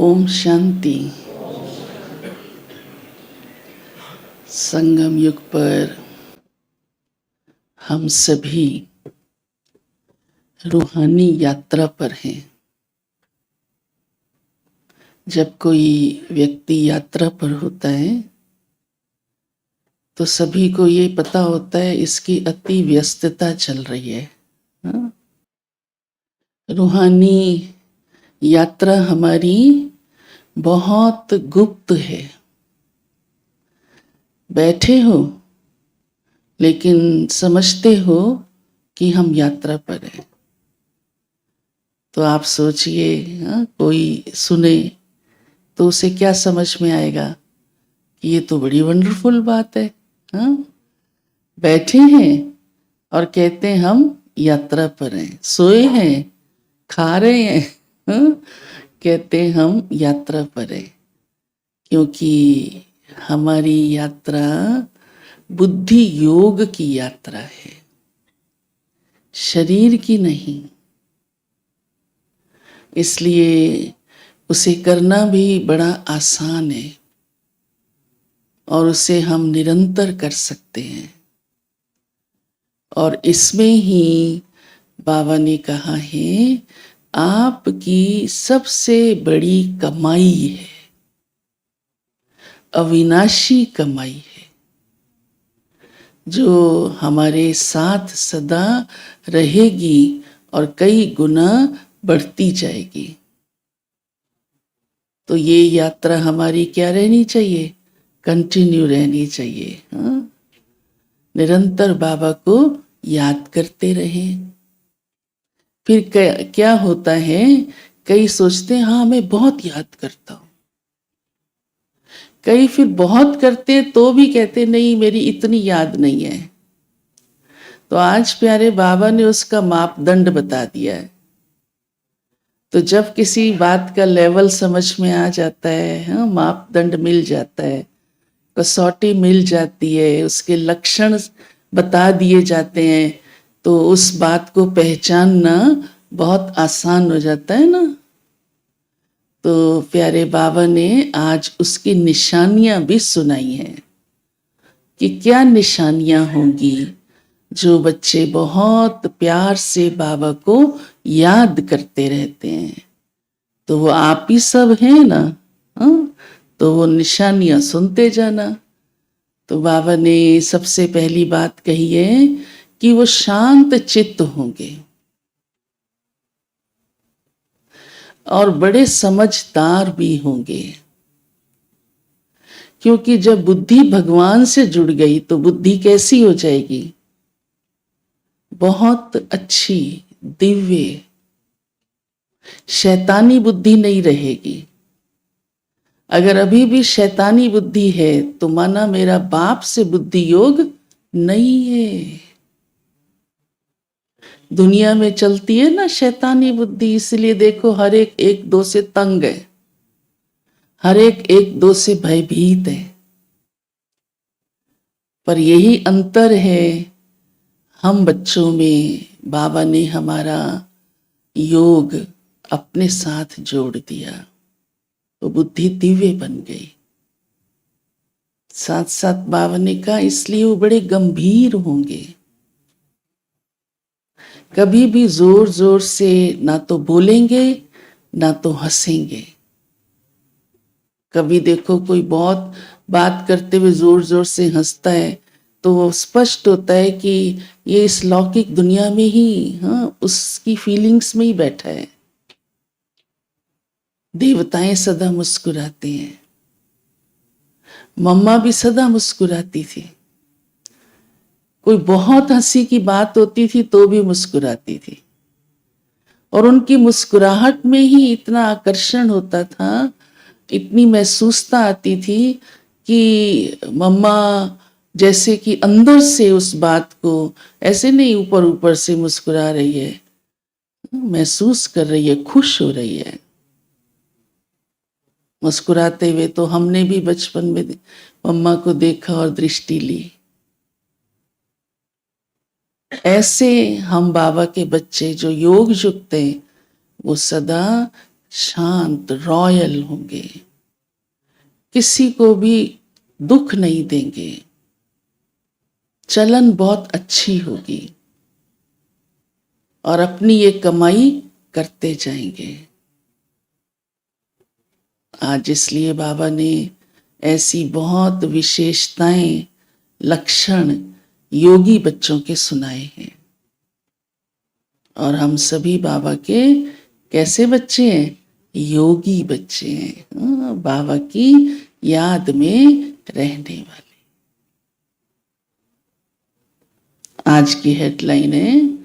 ओम शांति। संगम युग पर हम सभी रूहानी यात्रा पर हैं। जब कोई व्यक्ति यात्रा पर होता है तो सभी को ये पता होता है इसकी अति व्यस्तता चल रही है। हाँ? रूहानी यात्रा हमारी बहुत गुप्त है। बैठे हो लेकिन समझते हो कि हम यात्रा पर हैं। तो आप सोचिए, कोई सुने तो उसे क्या समझ में आएगा कि ये तो बड़ी वंडरफुल बात है। हाँ, बैठे हैं और कहते हैं हम यात्रा पर हैं, सोए हैं, खा रहे हैं, हाँ, कहते हैं हम यात्रा पर हैं। क्योंकि हमारी यात्रा बुद्धि योग की यात्रा है, शरीर की नहीं। इसलिए उसे करना भी बड़ा आसान है और उसे हम निरंतर कर सकते हैं। और इसमें ही बाबा ने कहा है आपकी सबसे बड़ी कमाई है, अविनाशी कमाई है, जो हमारे साथ सदा रहेगी और कई गुना बढ़ती जाएगी। तो ये यात्रा हमारी क्या रहनी चाहिए? कंटिन्यू रहनी चाहिए। हाँ, निरंतर बाबा को याद करते रहें। फिर क्या होता है, कई सोचते हैं हाँ मैं बहुत याद करता हूं, कई फिर बहुत करते हैं तो भी कहते नहीं मेरी इतनी याद नहीं है। तो आज प्यारे बाबा ने उसका मापदंड बता दिया है। तो जब किसी बात का लेवल समझ में आ जाता है, हाँ, मापदंड मिल जाता है, कसौटी मिल जाती है, उसके लक्षण बता दिए जाते हैं, तो उस बात को पहचानना बहुत आसान हो जाता है ना। तो प्यारे बाबा ने आज उसकी निशानियां भी सुनाई हैं कि क्या निशानियां होंगी जो बच्चे बहुत प्यार से बाबा को याद करते रहते हैं। तो वो आप ही सब हैं ना। हाँ? तो वो निशानियां सुनते जाना। तो बाबा ने सबसे पहली बात कही है कि वो शांत चित्त होंगे और बड़े समझदार भी होंगे। क्योंकि जब बुद्धि भगवान से जुड़ गई तो बुद्धि कैसी हो जाएगी? बहुत अच्छी, दिव्य, शैतानी बुद्धि नहीं रहेगी। अगर अभी भी शैतानी बुद्धि है तो माना मेरा बाप से बुद्धि योग नहीं है। दुनिया में चलती है ना शैतानी बुद्धि, इसलिए देखो हर एक एक दो से तंग है, हर एक एक दो से भयभीत है। पर यही अंतर है हम बच्चों में। बाबा ने हमारा योग अपने साथ जोड़ दिया तो बुद्धि दिव्य बन गई। साथ साथ बाबा ने कहा इसलिए वो बड़े गंभीर होंगे। कभी भी जोर जोर से ना तो बोलेंगे ना तो हंसेंगे। कभी देखो कोई बहुत बात करते हुए जोर जोर से हंसता है तो वो स्पष्ट होता है कि ये इस लौकिक दुनिया में ही, हाँ, उसकी फीलिंग्स में ही बैठा है। देवताएं सदा मुस्कुराते हैं, मम्मा भी सदा मुस्कुराती थी। कोई बहुत हंसी की बात होती थी तो भी मुस्कुराती थी और उनकी मुस्कुराहट में ही इतना आकर्षण होता था, इतनी महसूसता आती थी कि मम्मा जैसे कि अंदर से उस बात को, ऐसे नहीं ऊपर ऊपर से मुस्कुरा रही है, महसूस कर रही है, खुश हो रही है। मुस्कुराते हुए तो हमने भी बचपन में मम्मा को देखा और दृष्टि ली। ऐसे हम बाबा के बच्चे जो योग युक्त हैं वो सदा शांत, रॉयल होंगे, किसी को भी दुख नहीं देंगे, चलन बहुत अच्छी होगी और अपनी ये कमाई करते जाएंगे। आज इसलिए बाबा ने ऐसी बहुत विशेषताएं, लक्षण योगी बच्चों के सुनाए हैं। और हम सभी बाबा के कैसे बच्चे हैं? योगी बच्चे हैं, बाबा की याद में रहने वाले। आज की हेडलाइन है